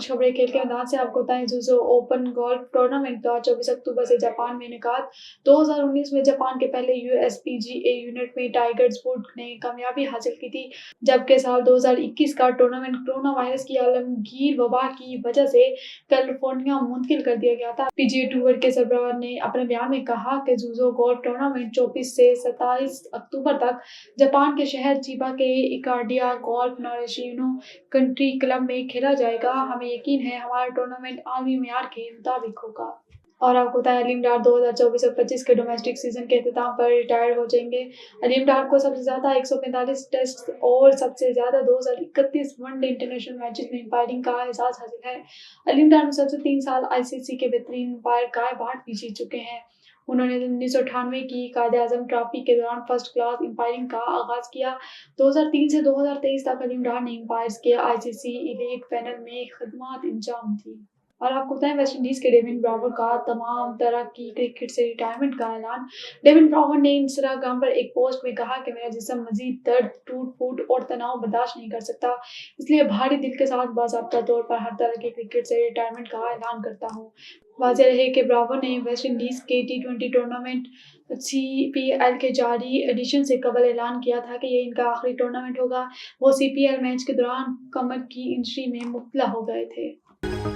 खबरें खेल के मैदान से आपको बताएं। ज़ुज़ो ओपन गोल्फ टूर्नामेंट का 24 अक्टूबर से जापान में इनेकाद। 2019 में जापान के पहले USPGA यूनिट में टाइगर वुड्स ने कामयाबी हासिल की थी, जबकि साल 2021 का टूर्नामेंट कोरोना वायरस की आलमगीर वबा की वजह से कैलिफोर्निया मुंतकिल कर दिया गया था। PGA टूर के सरबराह ने अपने बयान में कहा कि ज़ुज़ो गोल्फ टूर्नामेंट 24 से 27 अक्टूबर तक जापान के शहर चिबा के इकार्डिया गोल्फ नाराशिनो कंट्री क्लब में खेला जाएगा। हमें यकीन है हमारा टूर्नामेंट आलमी मेयार के मुताबिक होगा। और आपको बताएं, अलीम डार 2024 और 25 के डोमेस्टिक सीजन के अख्ताम पर रिटायर हो जाएंगे। अलीम डार को सबसे ज्यादा 145 टेस्ट और सबसे ज्यादा 2031 वनडे इंटरनेशनल मैचेस में अंपायरिंग का एजाज हासिल है। अलीम डार मुसलसल 3 साल ICC के बेहतरीन अंपायर का अवार्ड भी जीत चुके हैं। उन्होंने 1998 की कायद-ए-आज़म ट्रॉफी के दौरान फर्स्ट क्लास अंपायरिंग का आगाज किया। 2003 से 2023 तक अलीम डार ने अंपायर्स के ICC एलीट पैनल में खिदमत अंजाम दी। और आपको बताएं, वेस्ट इंडीज के डेविड ब्रावो का तमाम तरह की क्रिकेट से रिटायरमेंट का ऐलान। डेविड ब्रावो ने इंस्टाग्राम पर एक पोस्ट में कहा कि मेरा जिस्म मजीद दर्द, टूट-फूट और तनाव बर्दाश्त नहीं कर सकता, इसलिए भारी दिल के साथ बाज़ाब्ता तौर पर हर तरह के क्रिकेट से रिटायरमेंट का ऐलान करता हूँ। वाज़ेह रहे कि ब्रावो ने वेस्ट इंडीज के T20 टूर्नामेंट CPL के जारी एडिशन से कबल ऐलान किया था कि ये इनका आखिरी टूर्नामेंट होगा। वो CPL मैच के दौरान कमर की इंजरी में मुब्तला हो गए थे।